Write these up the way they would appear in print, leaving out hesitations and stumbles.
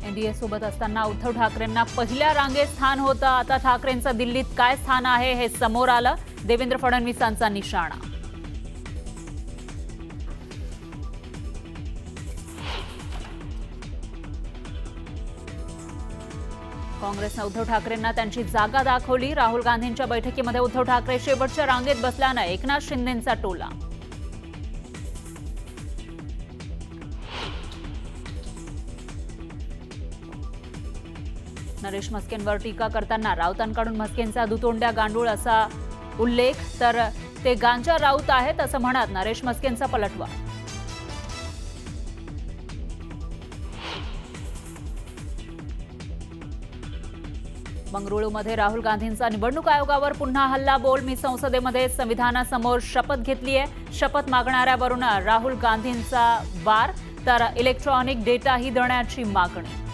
NDA सोबत असताना उद्धव ठाकरेंना पहिल्या रांगेत स्थान होतं. आता ठाकरेंचं दिल्लीत काय स्थान आहे हे समोर आलं. देवेंद्र फडणवीसांचा निशाणा. काँग्रेसने उद्धव ठाकरेंना त्यांची जागा दाखवली. राहुल गांधींच्या बैठकीमध्ये उद्धव ठाकरे शेवटच्या रांगेत बसल्यानं एकनाथ शिंदेंचा टोला. नरेश म्हस्केंवर टीका करताना राऊतांकडून म्हस्केंचा दुतोंड्या गांडूळ असा उल्लेख, तर ते गांजा राऊत आहेत असं म्हणत नरेश म्हस्केंचा पलटवार. बंगळुरूमध्ये राहुल गांधींचा निवडणूक आयोगावर पुन्हा हल्लाबोल. मी संसदेमध्ये संविधानासमोर शपथ घेतली आहे. शपथ मागणाऱ्यावरून राहुल गांधींचा वार, तर इलेक्ट्रॉनिक डेटाही देण्याची मागणी.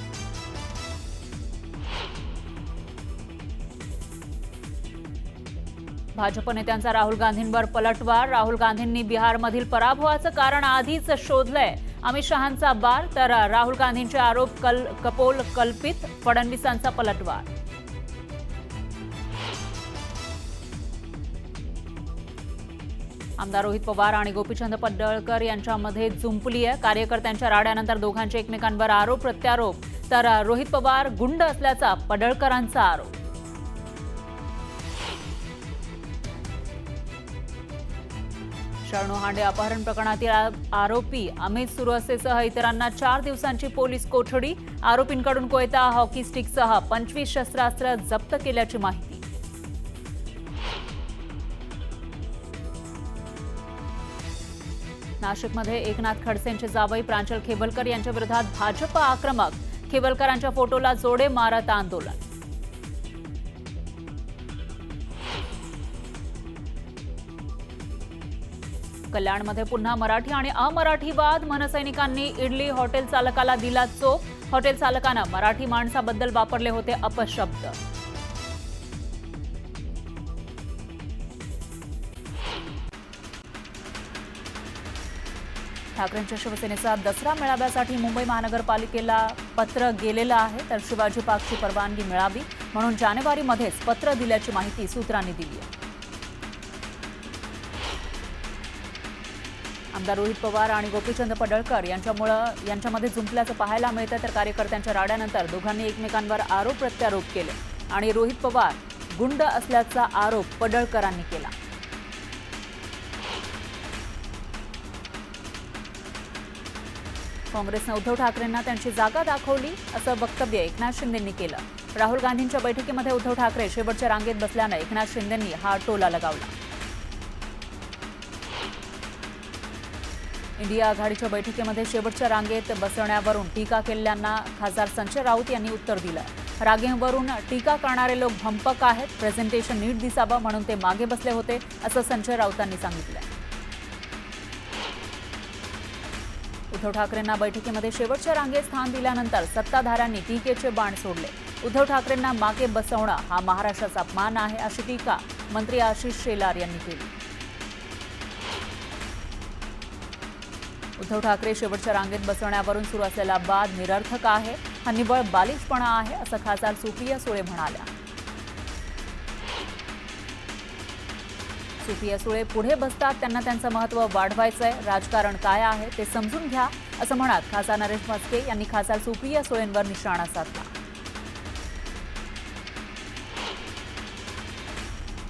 भाजप नेत्यांचा राहुल गांधींवर पलटवार. राहुल गांधींनी बिहारमधील पराभवाचं कारण आधीच शोधलंय. अमित शहांचा वार, तर राहुल गांधींचे आरोप कपोल कल्पित. फडणवीसांचा पलटवार. आमदार रोहित पवार आणि गोपीचंद पडळकर यांच्यामध्ये जुंपली आहे. कार्यकर्त्यांच्या राड्यानंतर दोघांचे एकमेकांवर आरोप प्रत्यारोप, तर रोहित पवार गुंड असल्याचा पडळकरांचा आरोप. शरणू हांडे अपहरण प्रकरणातील आरोपी अमित सुरसेसह इतरांना 4 दिवसांची पोलीस कोठडी. आरोपींकडून कोयता, हॉकी स्टिकसह 25 शस्त्रास्त्र जप्त केल्याची माहिती. नाशिकमध्ये एकनाथ खडसेंचे जावई प्रांजल खेबलकर यांच्या विरोधात भाजप आक्रमक. खेबलकरांच्या फोटोला जोडे मारत आंदोलन. कल्याणमध्ये पुन्हा मराठी आणि अमराठी वाद. मनसैनिकांनी इडली हॉटेल चालकाला दिला चोप. हॉटेल चालकानं मराठी माणसाबद्दल वापरले होते अपशब्द. ठाकरेंच्या शिवसेनेचा दसरा मेळाव्यासाठी मुंबई महानगरपालिकेला पत्र गेलेलं आहे, तर शिवाजी पार्कची परवानगी मिळावी म्हणून जानेवारीमध्येच पत्र दिल्याची माहिती सूत्रांनी दिली आहे. आमदार रोहित पवार आणि गोपीचंद पडळकर यांच्यामध्ये जुंपल्याचं पाहायला मिळतं, तर कार्यकर्त्यांच्या राड्यानंतर दोघांनी एकमेकांवर आरोप प्रत्यारोप केले आणि रोहित पवार गुंड असल्याचा आरोप पडळकरांनी केला. काँग्रेसने उद्धव ठाकरेंना त्यांची जागा दाखवली असं वक्तव्य एकनाथ शिंदेंनी केलं. राहुल गांधींच्या बैठकीमध्ये उद्धव ठाकरे शेवटच्या रांगेत बसल्यानं एकनाथ शिंदेंनी हा टोला लगावला. इंडिया आघाडीच्या बैठकीमध्ये शेवटच्या रांगेत बसण्यावरून टीका केलेल्यांना खासदार संजय राऊत यांनी उत्तर दिलं. रागेवरून टीका करणारे लोक भंपक आहेत. प्रेझेंटेशन नीट दिसावं म्हणून ते मागे बसले होते असं संजय राऊतांनी सांगितलं. उद्धव ठाकरेंना बैठकीमध्ये शेवटच्या रांगेत स्थान दिल्यानंतर सत्ताधाऱ्यांनी टीकेचे बाण सोडले. उद्धव ठाकरेंना मागे बसवणं हा महाराष्ट्राचा अपमान आहे अशी टीका मंत्री आशिष शेलार यांनी केली. उद्धव ठाकरे शेवटच्या रांगेत बसवण्यावरून सुरू असलेला वाद निरर्थक आहे. हा निव्वळ बालिशपणा आहे असं खासदार सुप्रिया सुळे म्हणाल्या. सुप्रिया सुळे पुढे बसतात, त्यांना त्यांचं महत्त्व वाढवायचंय. राजकारण काय आहे ते समजून घ्या असं म्हणत खासदार नरेश म्हस्के यांनी खासदार सुप्रिया सुळेंवर निशाणा साधला.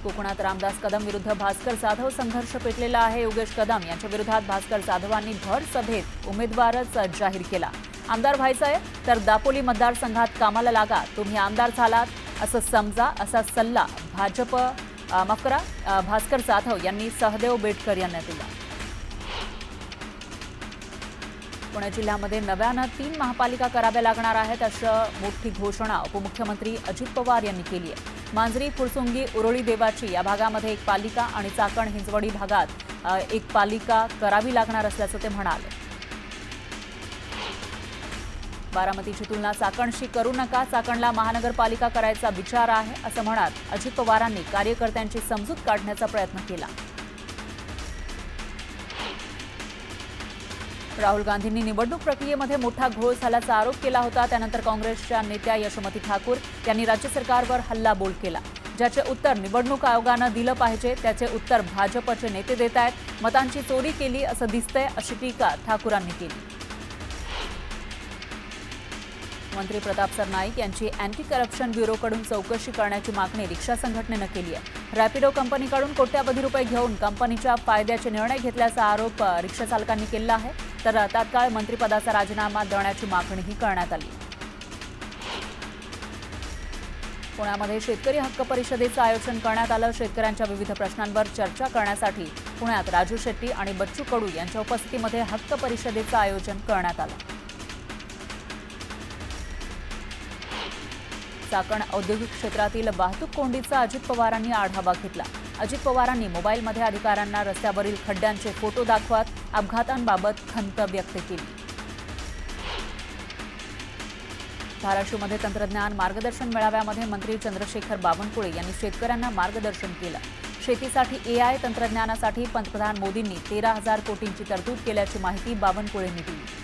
कोकणात रामदास कदम विरुद्ध भास्कर जाधव संघर्ष पेटलेला आहे. योगेश कदम यांच्या विरोधात भास्कर जाधवांनी भर सभेत उमेदवारच जाहीर केला. आमदार व्हायचंय तर दापोली मतदारसंघात कामाला लागा, तुम्ही आमदार झालात असं समजा असा सल्ला भास्कर जाधव यांनी सहदेव बेटकर यांना दिला. पुणे जिल्ह्यामध्ये नव्यानं 3 महापालिका कराव्या लागणार आहेत अशा मोठी घोषणा उपमुख्यमंत्री अजित पवार यांनी केली आहे. मांजरी, फुरसुंगी, उरोळी देवाची या भागामध्ये 1 पालिका आणि चाकण हिंजवडी भागात 1 पालिका करावी लागणार असल्याचं ते म्हणाले. बारामतीची तुलना चाकणशी करू नका, चाकणला महानगरपालिका करायचा विचार आहे असं म्हणत अजित पवारांनी कार्यकर्त्यांची समजूत काढण्याचा प्रयत्न केला. राहुल गांधींनी निवडणूक प्रक्रियेमध्ये मोठा घोळ झाल्याचा आरोप केला होता. त्यानंतर काँग्रेसच्या नेत्या यशोमती ठाकूर यांनी राज्य सरकारवर हल्लाबोल केला. ज्याचे उत्तर निवडणूक आयोगानं दिलं पाहिजे त्याचे उत्तर भाजपचे नेते देत आहेत. मतांची चोरी केली असं दिसतंय अशी टीका ठाकूरांनी केली. मंत्री प्रताप सरनाईक यांची अँटी करप्शन ब्युरोकडून चौकशी करण्याची मागणी रिक्षा संघटनेनं केली आहे. रॅपिडो कंपनीकडून कोट्यावधी रुपये घेऊन कंपनीच्या फायद्याचे निर्णय घेतल्याचा आरोप रिक्षा चालकांनी केला आहे. तर तात्काळ मंत्रिपदाचा राजीनामा देण्याची मागणीही करण्यात आली. पुण्यामध्ये शेतकरी हक्क परिषदेचं आयोजन करण्यात आलं. शेतकऱ्यांच्या विविध प्रश्नांवर चर्चा करण्यासाठी पुण्यात राजू शेट्टी आणि बच्चू कडू यांच्या उपस्थितीमध्ये हक्क परिषदेचं आयोजन करण्यात आलं. चाकण औद्योगिक क्षेत्रातील वाहतूक कोंडीचा अजित पवारांनी आढावा घेतला. अजित पवारांनी मोबाईलमध्ये अधिकाऱ्यांना रस्त्यावरील खड्ड्यांचे फोटो दाखवत अपघातांबाबत खंत व्यक्त केली. धाराशिवमध्ये तंत्रज्ञान मार्गदर्शन मेळाव्यामध्ये मंत्री चंद्रशेखर बावनकुळे यांनी शेतकऱ्यांना मार्गदर्शन केलं. शेतीसाठी AI तंत्रज्ञानासाठी पंतप्रधान मोदींनी 13,000 कोटींची तरतूद केल्याची माहिती बावनकुळेंनी दिली.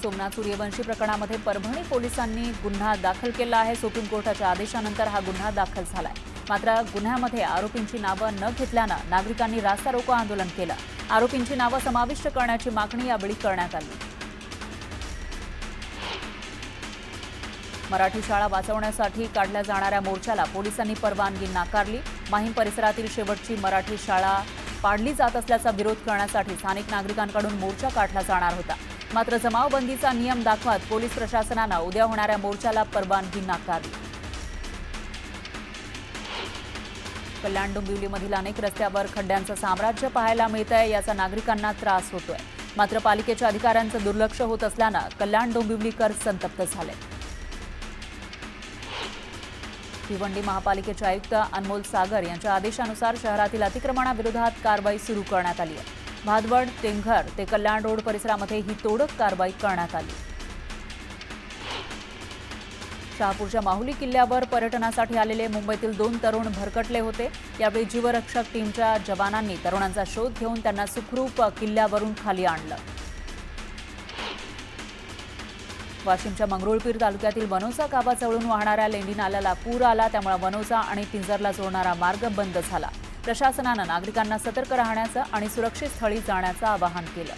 सोमनाथ सूर्यवंशी प्रकरणामध्ये परभणी पोलिसांनी गुन्हा दाखल केला आहे. सुप्रीम कोर्टाच्या आदेशानंतर हा गुन्हा दाखल झालाय. मात्र गुन्ह्यामध्ये आरोपींची नावं न घेतल्यानं नागरिकांनी रास्ता रोको आंदोलन केलं. आरोपींची नावं समाविष्ट करण्याची मागणी यावेळी करण्यात आली. मराठी शाळा वाचवण्यासाठी काढल्या जाणाऱ्या मोर्चाला पोलिसांनी परवानगी नाकारली. माहीम परिसरातील शेवटची मराठी शाळा पाडली जात असल्याचा विरोध करण्यासाठी स्थानिक नागरिकांकडून मोर्चा काढला जाणार होता. मात्र जमावबंदीचा नियम दाखवत पोलीस प्रशासनानं उद्या होणाऱ्या मोर्चाला परवानगी नाकारली. कल्याण डोंबिवलीमधील अनेक रस्त्यावर खड्ड्यांचं साम्राज्य पाहायला मिळतंय. याचा नागरिकांना त्रास होतोय. मात्र पालिकेच्या अधिकाऱ्यांचं दुर्लक्ष होत असल्यानं कल्याण डोंबिवलीकर संतप्त झाले. भिवंडी महापालिकेचे आयुक्त अनमोल सागर यांच्या आदेशानुसार शहरातील अतिक्रमणाविरोधात कारवाई सुरू करण्यात आली आहे. भादवड टेंघर ते कल्याण रोड परिसरामध्ये ही तोडक कारवाई करण्यात आली. शहापूरच्या माहुली किल्ल्यावर पर्यटनासाठी आलेले मुंबईतील 2 तरुण भरकटले होते. यावेळी जीवरक्षक टीमच्या जवानांनी तरुणांचा शोध घेऊन त्यांना सुखरूप किल्ल्यावरून खाली आणलं. वाशिमच्या मंगरुळपीर तालुक्यातील वनोजा गावाजवळून वाहणाऱ्या लेंडी नाल्याला पूर आला. त्यामुळे वनोजा आणि पिंजरला जोडणारा मार्ग बंद झाला. प्रशासनानं नागरिकांना सतर्क राहण्याचं आणि सुरक्षित स्थळी जाण्याचं आवाहन केलं.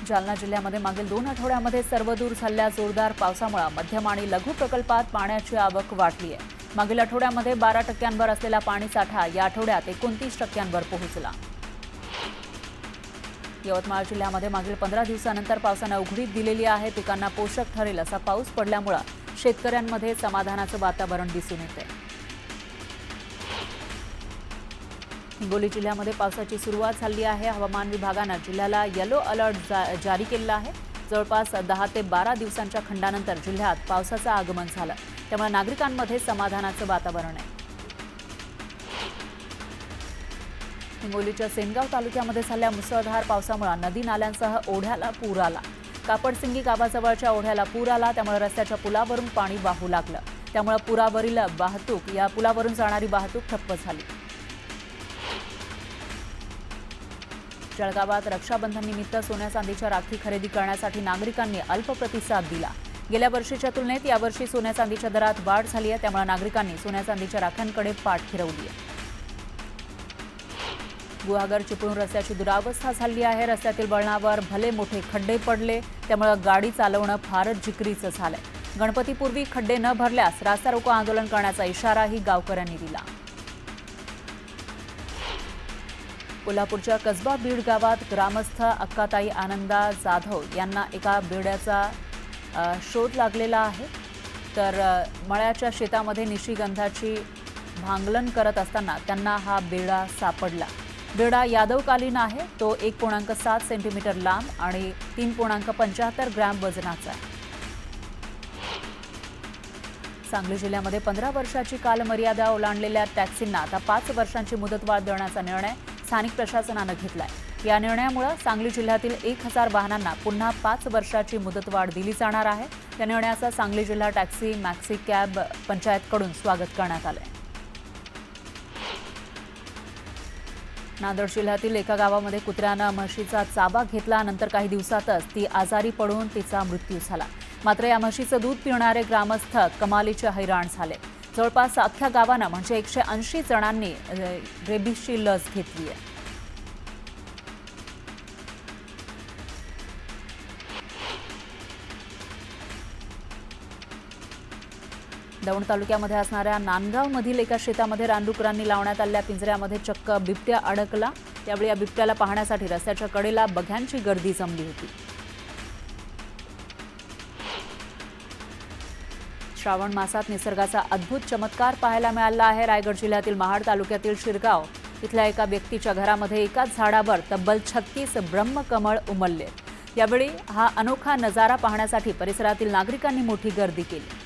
जालना जिल्ह्यामध्ये मागील 2 आठवड्यामध्ये सर्वदूर झालेल्या जोरदार पावसामुळे मध्यम आणि लघु प्रकल्पात पाण्याची आवक वाढली आहे. मागील आठवड्यामध्ये 12% असलेला पाणीसाठा या आठवड्यात 29% पोहोचला. यवतमाळ जिल्ह्यामध्ये मागील 15 दिवसानंतर पावसानं उघडीप दिलेली आहे. पिकांना पोषक ठरेल असा पाऊस पडल्यामुळे शेतकऱ्यांमध्ये समाधानाचं वातावरण दिसून येते. हिंगोली जिल्ह्यामध्ये पावसाची सुरुवात झाली आहे. हवामान विभागानं जिल्ह्याला येलो अलर्ट जारी केलेला आहे. जवळपास 10 ते 12 दिवसांच्या खंडानंतर जिल्ह्यात पावसाचं आगमन झालं. त्यामुळे नागरिकांमध्ये समाधानाचं वातावरण आहे. हिंगोलीच्या सेनगाव तालुक्यामध्ये झालेल्या मुसळधार पावसामुळे नदी नाल्यांसह ओढ्याला पूर आला. कापडसिंगी गावाजवळच्या ओढ्याला पूर आला. त्यामुळे रस्त्याच्या पुलावरून पाणी वाहू लागलं. त्यामुळे पुलावरून जाणारी वाहतूक ठप्प झाली. जळगावात रक्षाबंधन निमित्त सोन्या चांदीच्या राखी खरेदी करण्यासाठी नागरिकांनी अल्प प्रतिसाद दिला. गेल्या वर्षीच्या तुलनेत यावर्षी सोन्या चांदीच्या दरात वाढ झाली आहे. त्यामुळे नागरिकांनी सोन्या चांदीच्या राख्यांकडे पाठ फिरवली आहे. गुहागर चिपळूण रस्त्याची दुरावस्था झाली आहे. रस्त्यातील वळणावर भले मोठे खड्डे पडले. त्यामुळे गाडी चालवणं फारच जिकरीचं झालंय. गणपतीपूर्वी खड्डे न भरल्यास रास्ता रोको आंदोलन करण्याचा इशाराही गावकऱ्यांनी दिला. कोल्हापूरच्या कसबा बीड गावात ग्रामस्थ अक्काताई आनंदा जाधव यांना एका बेड्याचा शोध लागलेला आहे. तर मळ्याच्या शेतामध्ये निशिगंधाची भांगलन करत असताना त्यांना हा बेडा सापडला. बेडा यादवकालीन आहे. तो 1.7 सेंटीमीटर लांब आणि 3.75 ग्रॅम वजनाचा आहे. सांगली जिल्ह्यामध्ये 15 वर्षाची कालमर्यादा ओलांडलेल्या टॅक्सींना आता 5 वर्षांची मुदतवाढ देण्याचा निर्णय स्थानिक प्रशासनानं घेतलाय. या निर्णयामुळे सांगली जिल्ह्यातील 1000 वाहनांना पुन्हा 5 वर्षाची मुदतवाढ दिली जाणार आहे. या निर्णयाचं सांगली जिल्हा टॅक्सी मॅक्सी कॅब पंचायतकडून स्वागत करण्यात आलंय. नांदेड जिल्ह्यातील एका गावामध्ये कुत्र्यानं म्हशीचा चाबा घेतला. नंतर काही दिवसातच ती आजारी पडून तिचा मृत्यू झाला. मात्र या म्हशीचं दूध पिणारे ग्रामस्थ कमालीचे हैराण झाले. जवळपास अख्ख्या गावानं म्हणजे 180 जणांनी रेबीजची लस घेतली आहे. दौंड तालुक्यामध्ये असणाऱ्या नांदगावमधील एका शेतामध्ये रानडुकरांनी लावण्यात आलेल्या पिंजऱ्यामध्ये चक्क बिबट्या अडकला. त्यावेळी या बिबट्याला पाहण्यासाठी रस्त्याच्या कडेला बघ्यांची गर्दी जमली होती. श्रावण मासात निसर्गाचा अद्भुत चमत्कार पाहायला मिळाला आहे. रायगड जिल्ह्यातील महाड तालुक्यातील शिरगाव इथल्या एका व्यक्तीच्या घरामध्ये एकाच झाडावर तब्बल 36 ब्रह्मकमळ उमलले. यावेळी हा अनोखा नजारा पाहण्यासाठी परिसरातील नागरिकांनी मोठी गर्दी केली.